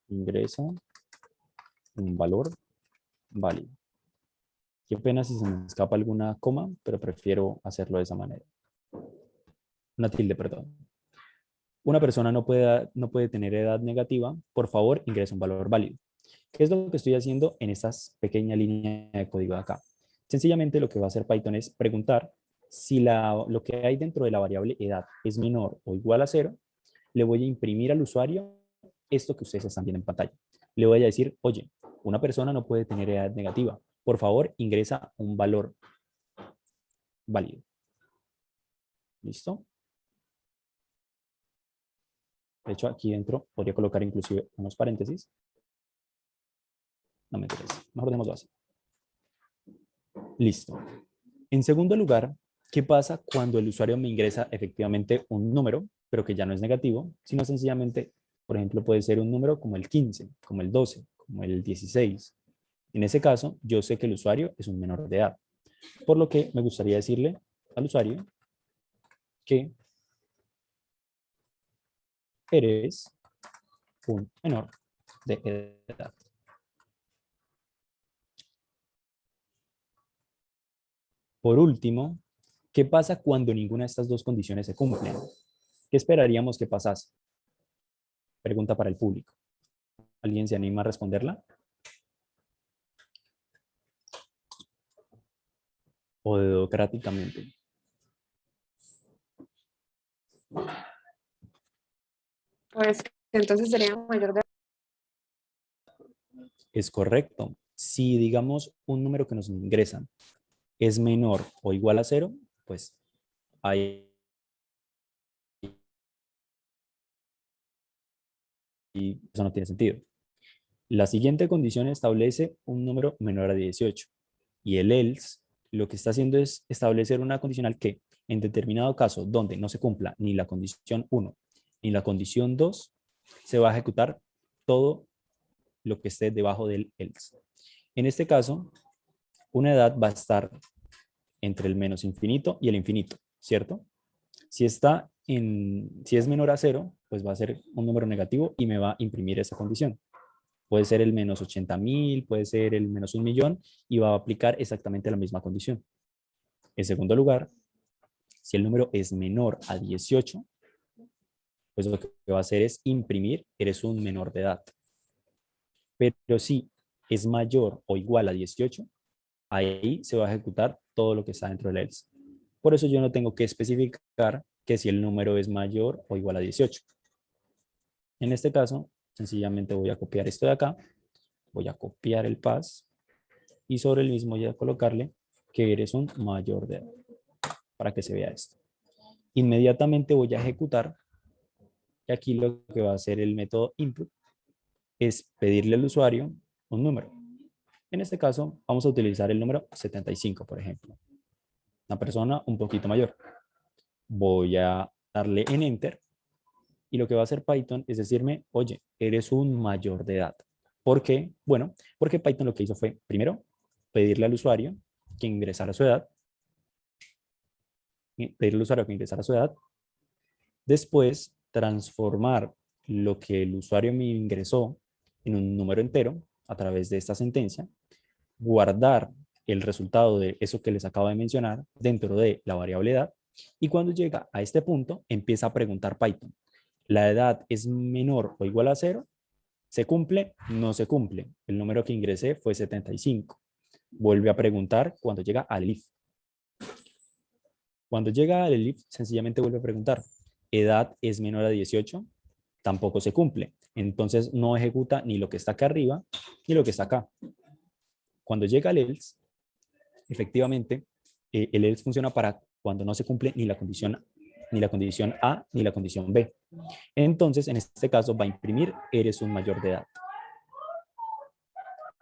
ingresa un valor válido. Qué pena si se me escapa alguna coma, pero prefiero hacerlo de esa manera. Una tilde, perdón. Una persona no puede tener edad negativa. Por favor, ingresa un valor válido. ¿Qué es lo que estoy haciendo en esta pequeña línea de código de acá? Sencillamente lo que va a hacer Python es preguntar si lo que hay dentro de la variable edad es menor o igual a 0. Le voy a imprimir al usuario esto que ustedes están viendo en pantalla. Le voy a decir, oye, una persona no puede tener edad negativa. Por favor, ingresa un valor válido. ¿Listo? De hecho, aquí dentro podría colocar inclusive unos paréntesis. No me interesa. Mejor dejémoslo así. Listo. En segundo lugar, ¿qué pasa cuando el usuario me ingresa efectivamente un número, pero que ya no es negativo, sino sencillamente, por ejemplo, puede ser un número como el 15, como el 12, como el 16? En ese caso, yo sé que el usuario es un menor de edad, por lo que me gustaría decirle al usuario que eres un menor de edad. Por último, ¿qué pasa cuando ninguna de estas dos condiciones se cumplen? ¿Qué esperaríamos que pasase? Pregunta para el público. ¿Alguien se anima a responderla? ¿O dedocráticamente? Pues entonces sería mayor de... Es correcto. Si, digamos, un número que nos ingresan es menor o igual a 0, pues ahí eso no tiene sentido. La siguiente condición establece un número menor a 18. Y el else lo que está haciendo es establecer una condicional que, en determinado caso donde no se cumpla ni la condición 1 ni la condición 2, se va a ejecutar todo lo que esté debajo del else. En este caso, una edad va a estar entre el menos infinito y el infinito, ¿cierto? Si es menor a 0, pues va a ser un número negativo y me va a imprimir esa condición. Puede ser el menos 80.000, puede ser el menos 1.000.000 y va a aplicar exactamente la misma condición. En segundo lugar, si el número es menor a 18, pues lo que va a hacer es imprimir, eres un menor de edad. Pero si es mayor o igual a 18, ahí se va a ejecutar todo lo que está dentro del else. Por eso yo no tengo que especificar que si el número es mayor o igual a 18. En este caso, sencillamente voy a copiar esto de acá, voy a copiar el pass y sobre el mismo voy a colocarle que eres un mayor de edad para que se vea esto. Inmediatamente voy a ejecutar y aquí lo que va a hacer el método input es pedirle al usuario un número. En este caso, vamos a utilizar el número 75, por ejemplo. Una persona un poquito mayor. Voy a darle en Enter y lo que va a hacer Python es decirme, oye, eres un mayor de edad. ¿Por qué? Bueno, porque Python lo que hizo fue, primero, pedirle al usuario que ingresara su edad, pedirle al usuario que ingresara su edad, después transformar lo que el usuario me ingresó en un número entero a través de esta sentencia, guardar el resultado de eso que les acabo de mencionar dentro de la variable edad y cuando llega a este punto empieza a preguntar Python, ¿la edad es menor o igual a 0? ¿Se cumple? No se cumple. El número que ingresé fue 75. Vuelve a preguntar cuando llega al if. Cuando llega al if, sencillamente vuelve a preguntar, ¿edad es menor a 18? Tampoco se cumple. Entonces no ejecuta ni lo que está acá arriba ni lo que está acá. Cuando llega al else, efectivamente, el else funciona para cuando no se cumple ni la condición A ni la condición B. Entonces, en este caso, va a imprimir eres un mayor de edad.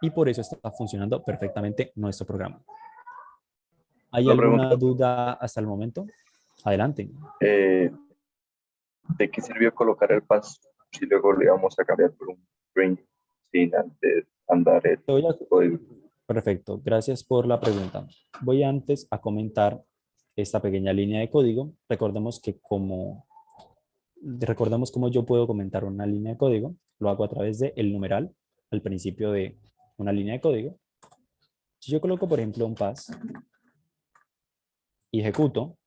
Y por eso está funcionando perfectamente nuestro programa. ¿Hay Una alguna pregunta, duda hasta el momento? Adelante. eh, ¿de qué sirvió colocar el pass si luego le íbamos a cambiar por un string sin antes andar el Te voy a- código? Perfecto, gracias por la pregunta. Voy antes a comentar esta pequeña línea de código. Recordemos cómo yo puedo comentar una línea de código. Lo hago a través de el numeral al principio de una línea de código. Si yo coloco, por ejemplo, un pass y ejecuto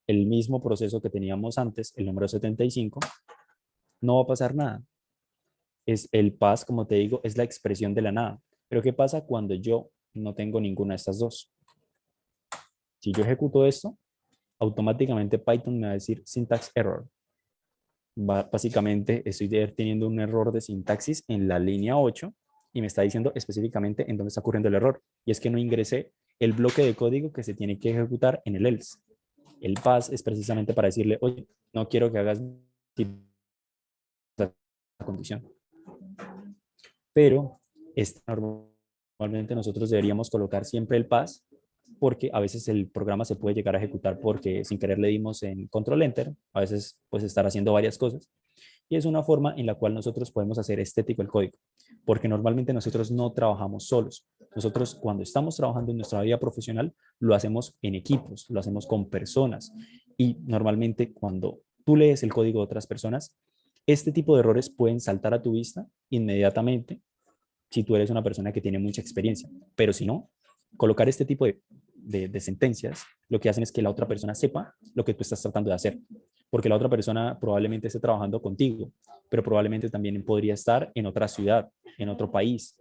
el mismo proceso que teníamos antes, el número 75, no va a pasar nada. Es el pass, como te digo, es la expresión de la nada. Pero ¿qué pasa cuando yo no tengo ninguna de estas dos? Si yo ejecuto esto, automáticamente Python me va a decir syntax error. Básicamente estoy teniendo un error de sintaxis en la línea 8 y me está diciendo específicamente en dónde está ocurriendo el error. Y es que no ingresé el bloque de código que se tiene que ejecutar en el else. El pass es precisamente para decirle, oye, no quiero que hagas la condición. Pero normalmente nosotros deberíamos colocar siempre el pass porque a veces el programa se puede llegar a ejecutar porque sin querer le dimos en control enter, a veces pues estar haciendo varias cosas y es una forma en la cual nosotros podemos hacer estético el código, porque normalmente nosotros no trabajamos solos. Nosotros cuando estamos trabajando en nuestra vida profesional lo hacemos en equipos, lo hacemos con personas y normalmente cuando tú lees el código de otras personas, este tipo de errores pueden saltar a tu vista inmediatamente si tú eres una persona que tiene mucha experiencia, pero si no, colocar este tipo de sentencias, lo que hacen es que la otra persona sepa lo que tú estás tratando de hacer, porque la otra persona probablemente esté trabajando contigo, pero probablemente también podría estar en otra ciudad, en otro país.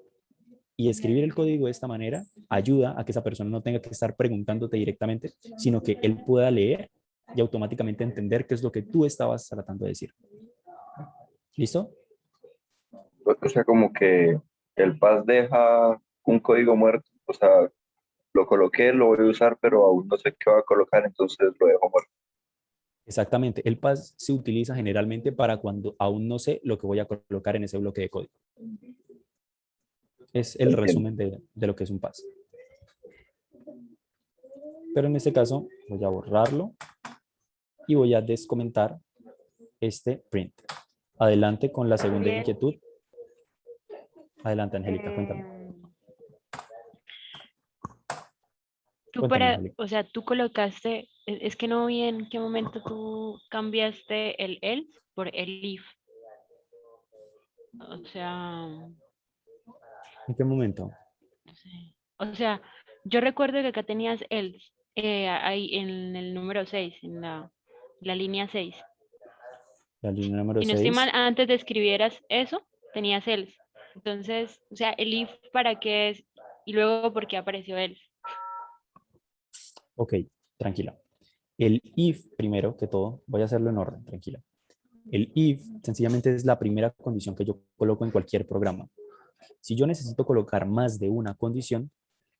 Y escribir el código de esta manera ayuda a que esa persona no tenga que estar preguntándote directamente, sino que él pueda leer y automáticamente entender qué es lo que tú estabas tratando de decir. ¿Listo? O sea, como que el pass deja un código muerto, o sea, lo coloqué, lo voy a usar, pero aún no sé qué va a colocar, entonces lo dejo muerto. Exactamente. El pass se utiliza generalmente para cuando aún no sé lo que voy a colocar en ese bloque de código. Es el Entiendo. resumen de lo que es un pass. Pero en este caso voy a borrarlo y voy a descomentar este print. Adelante con la segunda Gabriel, inquietud. Adelante, Angélica, cuéntame. tú Cuéntame, para, Angélica. o sea, tú colocaste, es que no vi en qué momento tú cambiaste el else por el if. O sea, ¿En qué momento? no sé. O sea, yo recuerdo que acá tenías else, ahí en el número 6 en la línea 6. La línea número Si no estoy mal, 6. antes de escribieras eso, tenías else. Entonces, o sea, el if para qué es y luego por qué apareció else. Ok, tranquila. El if, primero que todo, voy a hacerlo en orden, tranquila. El if sencillamente es la primera condición que yo coloco en cualquier programa. Si yo necesito colocar más de una condición,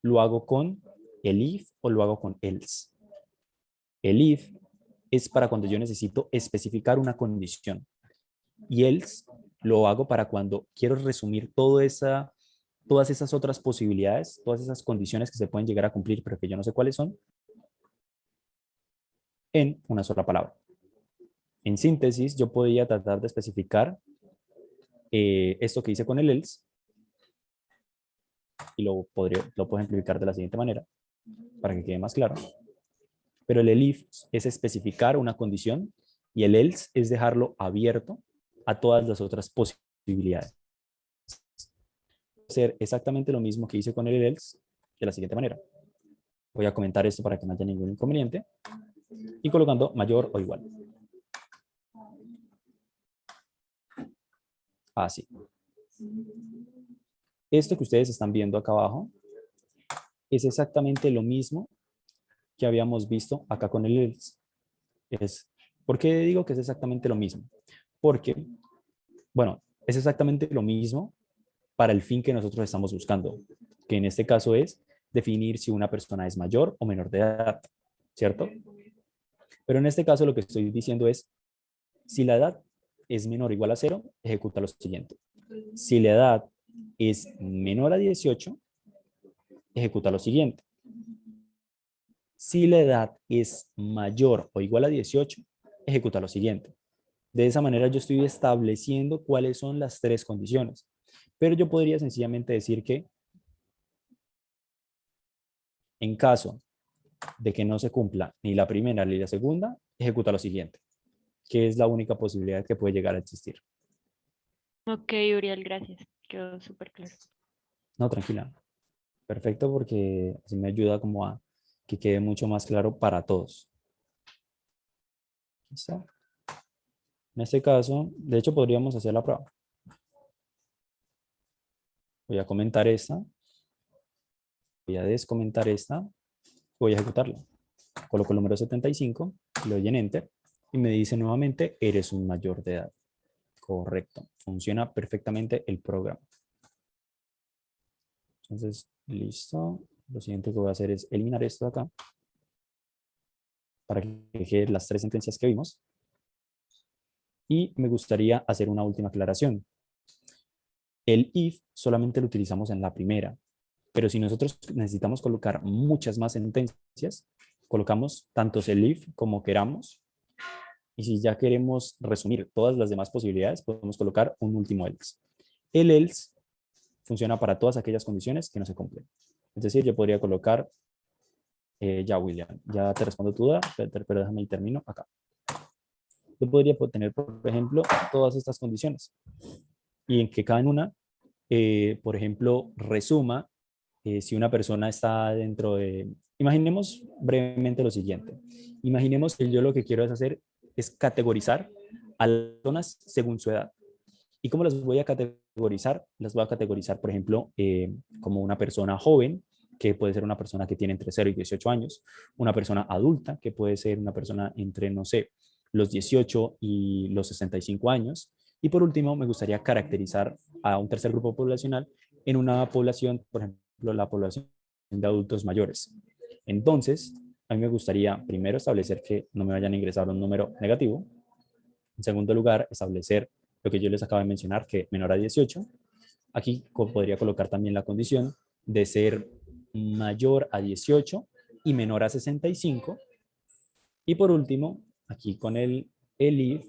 lo hago con el if o lo hago con else. El if es para cuando yo necesito especificar una condición y else lo hago para cuando quiero resumir todas esas otras posibilidades, todas esas condiciones que se pueden llegar a cumplir, pero que yo no sé cuáles son, en una sola palabra. En síntesis, yo podría tratar de especificar esto que hice con el else y lo puedo ejemplificar de la siguiente manera para que quede más claro. Pero el if es especificar una condición y el else es dejarlo abierto a todas las otras posibilidades. Hacer exactamente lo mismo que hice con el else de la siguiente manera. Voy a comentar esto para que no haya ningún inconveniente y colocando mayor o igual. Así. Esto que ustedes están viendo acá abajo es exactamente lo mismo que habíamos visto acá con el else. ¿Por qué digo que es exactamente lo mismo? Porque, bueno, es exactamente lo mismo para el fin que nosotros estamos buscando, que en este caso es definir si una persona es mayor o menor de edad, ¿cierto? Pero en este caso lo que estoy diciendo es, si la edad es menor o igual a 0, ejecuta lo siguiente. Si la edad es menor a 18, ejecuta lo siguiente. Si la edad es mayor o igual a 18, ejecuta lo siguiente. De esa manera yo estoy estableciendo cuáles son las tres condiciones. Pero yo podría sencillamente decir que en caso de que no se cumpla ni la primera ni la segunda, ejecuta lo siguiente, que es la única posibilidad que puede llegar a existir. Ok, Uriel, gracias. Quedó súper claro. No, tranquila. Perfecto, porque así me ayuda como a que quede mucho más claro para todos. ¿Listo? En este caso, de hecho, podríamos hacer la prueba. Voy a comentar esta. Voy a descomentar esta. Voy a ejecutarla. Coloco el número 75, le doy en Enter y me dice nuevamente, eres un mayor de edad. Correcto. Funciona perfectamente el programa. Entonces, listo. Lo siguiente que voy a hacer es eliminar esto de acá para que queden las tres sentencias que vimos. Y me gustaría hacer una última aclaración. El if solamente lo utilizamos en la primera, pero si nosotros necesitamos colocar muchas más sentencias, colocamos tantos el if como queramos. Y si ya queremos resumir todas las demás posibilidades, podemos colocar un último else. El else funciona para todas aquellas condiciones que no se cumplen. Es decir, yo podría colocar, ya William, ya te respondo tu duda, pero déjame y termino acá. Yo podría tener, por ejemplo, todas estas condiciones y en que cada una, por ejemplo, resuma si una persona está dentro de... Imaginemos brevemente lo siguiente. Imaginemos que yo lo que quiero es hacer es categorizar a las personas según su edad. ¿Y cómo las voy a categorizar? Las voy a categorizar, por ejemplo, como una persona joven, que puede ser una persona que tiene entre 0 y 18 años, una persona adulta, que puede ser una persona entre, no sé, los 18 y los 65 años. Y por último, me gustaría caracterizar a un tercer grupo poblacional en una población, por ejemplo, la población de adultos mayores. Entonces, a mí me gustaría primero establecer que no me vayan a ingresar un número negativo. En segundo lugar, establecer lo que yo les acabo de mencionar, que menor a 18. Aquí podría colocar también la condición de ser mayor a 18 y menor a 65. Y por último, aquí con el if,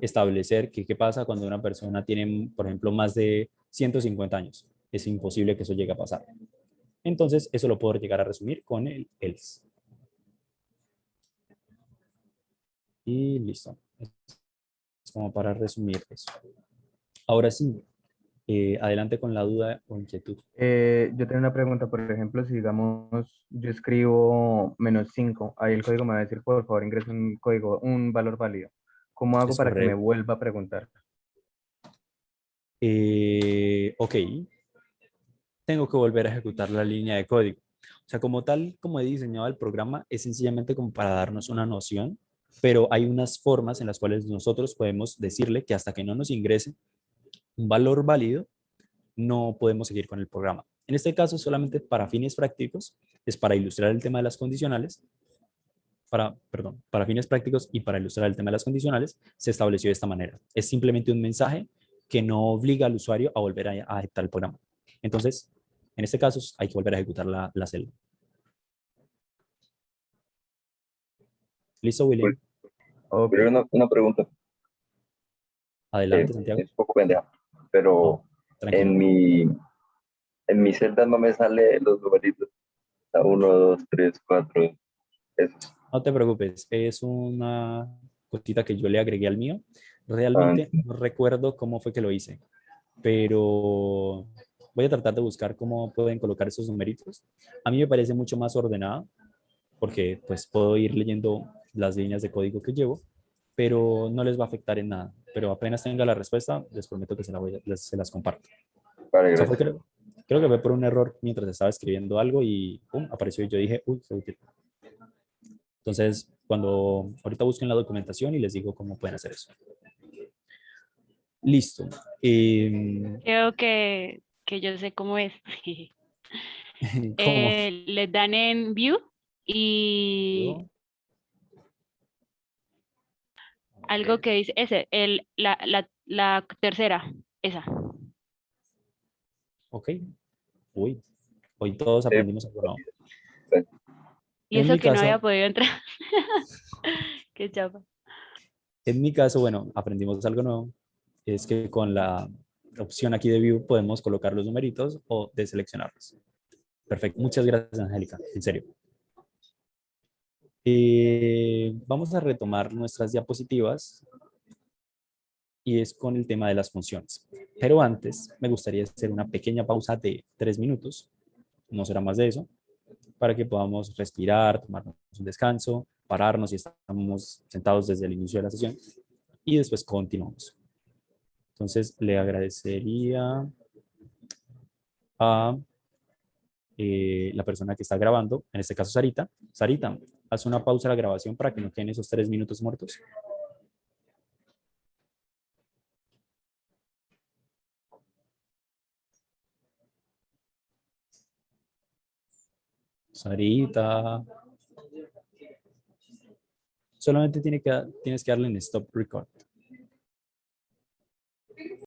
establecer que qué pasa cuando una persona tiene, por ejemplo, más de 150 años. Es imposible que eso llegue a pasar. Entonces, eso lo puedo llegar a resumir con el else. Y listo. Es como para resumir eso. Ahora sí, adelante con la duda o inquietud. Yo tengo una pregunta, por ejemplo, si digamos yo escribo -5, ahí el código me va a decir, por favor, ingrese un código, un valor válido. ¿Cómo hago Es para que me correcto. vuelva a preguntar? Ok, tengo que volver a ejecutar la línea de código. O sea, como tal, como he diseñado el programa, es sencillamente como para darnos una noción, pero hay unas formas en las cuales nosotros podemos decirle que hasta que no nos ingrese un valor válido, no podemos seguir con el programa. En este caso, solamente para fines prácticos, es para ilustrar el tema de las condicionales, para fines prácticos y para ilustrar el tema de las condicionales, se estableció de esta manera. Es simplemente un mensaje que no obliga al usuario a volver a ejecutar el programa. Entonces, en este caso, hay que volver a ejecutar la celda. ¿Listo, William? Ok. Pero una pregunta, Adelante, Santiago. es un poco pendeja, No, pero tranquilo. en mi celda no me sale los numeritos. O sea, 1, 2, 3, 4, esos. No te preocupes, es una cosita que yo le agregué al mío. Ah, Realmente no recuerdo cómo fue que lo hice, pero voy a tratar de buscar cómo pueden colocar esos numeritos. A mí me parece mucho más ordenado porque pues puedo ir leyendo las líneas de código que llevo, pero no les va a afectar en nada. Pero apenas tenga la respuesta, les prometo que se las comparto. vale, O sea, gracias. creo que fue por un error mientras estaba escribiendo algo y pum, apareció y yo dije, uy, qué útil. Entonces, ahorita busquen la documentación y les digo cómo pueden hacer eso. Listo. Creo que yo sé cómo es. ¿Cómo? Le dan en View y algo que dice ese, la tercera, esa. Ok. Uy, hoy todos Sí, aprendimos algo nuevo. pues, Y En eso mi que no había caso, podido entrar. Qué chapa. bueno, aprendimos algo nuevo. Es que con la opción aquí de View podemos colocar los numeritos o deseleccionarlos. Perfecto. Muchas gracias, Angélica. En serio. Vamos a retomar nuestras diapositivas y es con el tema de las funciones. Pero antes me gustaría hacer una pequeña pausa de 3 minutos, no será más de eso, para que podamos respirar, tomarnos un descanso, pararnos si estamos sentados desde el inicio de la sesión y después continuamos. Entonces le agradecería a la persona que está grabando, en este caso Sarita. Sarita, haz una pausa a la grabación para que no queden esos 3 minutos muertos. Sarita, solamente tienes que darle en Stop Record.